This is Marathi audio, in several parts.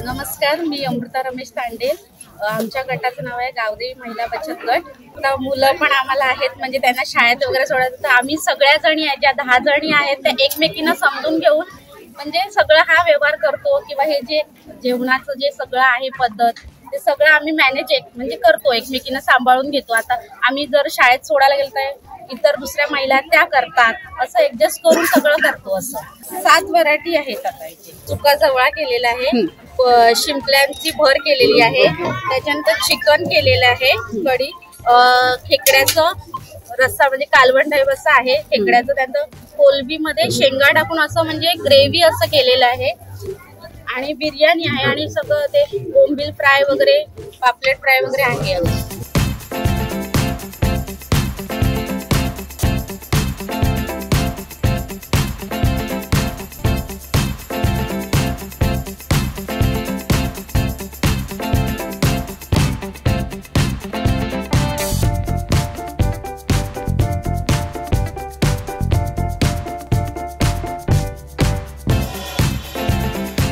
नमस्कार, मी अमृता रमेश तांडेल। आमच्या गटाचं नाव आहे गावदेवी महिला बचत गट। आता मुलं पण आम्हाला आहेत, म्हणजे त्यांना शाळेत वगैरे सोडायचं, तर आम्ही सगळ्या जणी आहेत, ज्या 10 जणी आहेत त्या एकमेकींना समजून घेऊन म्हणजे सगळं हा व्यवहार करतो, किंवा हे जे जेवणाचं जे सगळं आहे पद्धत, ते सगळं आम्ही मॅनेज म्हणजे करतो, एकमेकींना सांभाळून घेतो। आता आम्ही जर शाळेत सोडायला गेलो तर इतर दुसऱ्या महिला त्या करतात, असं ऍडजस्ट करून सगळं करतो। असं 7 व्हरायटी आहेत। आता इथे चुका जवळा केलेला आहे, शिंपल्यांची भर केलेली आहे, त्याच्यानंतर चिकन केलेलं आहे, कढी, खेकड्याचं रस्सा म्हणजे कालवण टाईप असं आहे खेकड्याचं, त्यानंतर कोलबीमध्ये शेंगा टाकून असं म्हणजे ग्रेव्ही असं केलेलं आहे, आणि बिर्याणी आहे, आणि सगळं ते बोंबील फ्राय वगैरे, पापलेट फ्राय वगैरे आहे।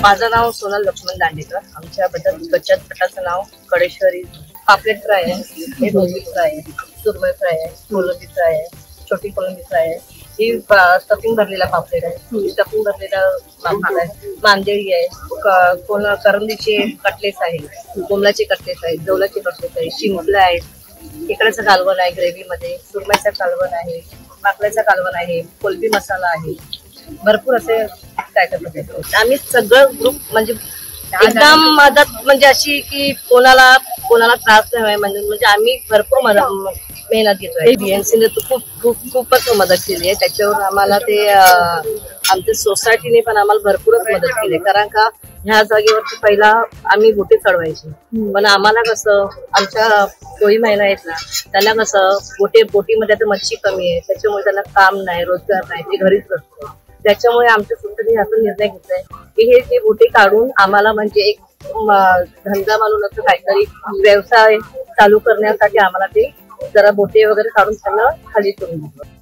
माझं नाव सोनल लक्ष्मण दांडेकर। आमच्या बचत गटाचं नाव कडेश्वरी। पापलेट फ्राय आहे, हे बोंबील फ्राय आहे, सुरमई फ्राय आहे, कोलंबी फ्राय आहे, छोटी कोलंबी फ्राय आहे, ही स्टफिंग भरलेला पापलेट आहे, स्टफिंग भरलेला भात आहे, मांदेळी आहे, करंदीचे कटलेस आहे, बोमलाचे कटलेस आहे, जवलाचे कटलेस आहे, शिंपला आहे, खेकड्याचं कालवण आहे ग्रेव्ही मध्ये, सुरमईचं कालवण आहे, पापल्याचं कालवण आहे, कोलंबी मसाला आहे, भरपूर असे काय करतो। आम्ही सगळं ग्रुप म्हणजे एकदम मदत, म्हणजे अशी की कोणाला त्रास नाही म्हणजे आम्ही भरपूर मेहनत घेतोय। बीएनसीने खूपच मदत केली आहे, त्याच्यावर आम्हाला ते आमच्या सोसायटीने पण आम्हाला भरपूरच मदत केली, कारण का ह्या जागेवरती पहिला आम्ही बोटी चढवायची, पण आम्हाला कसं आमच्या कोळी महिला आहेत ना, त्यांना कसं बोटीमध्ये आता मच्छी कमी आहे, त्याच्यामुळे त्यांना काम नाही, रोजगार नाही, ते घरीच असतो। त्याच्यामुळे आमच्या संस्थेने असा निर्णय घेतलाय की हे जे बोटी काढून आम्हाला म्हणजे एक धंदा म्हणून असं काहीतरी व्यवसाय चालू करण्यासाठी आम्हाला ते जरा बोटे वगैरे काढून त्यांना खाली करून दिलं।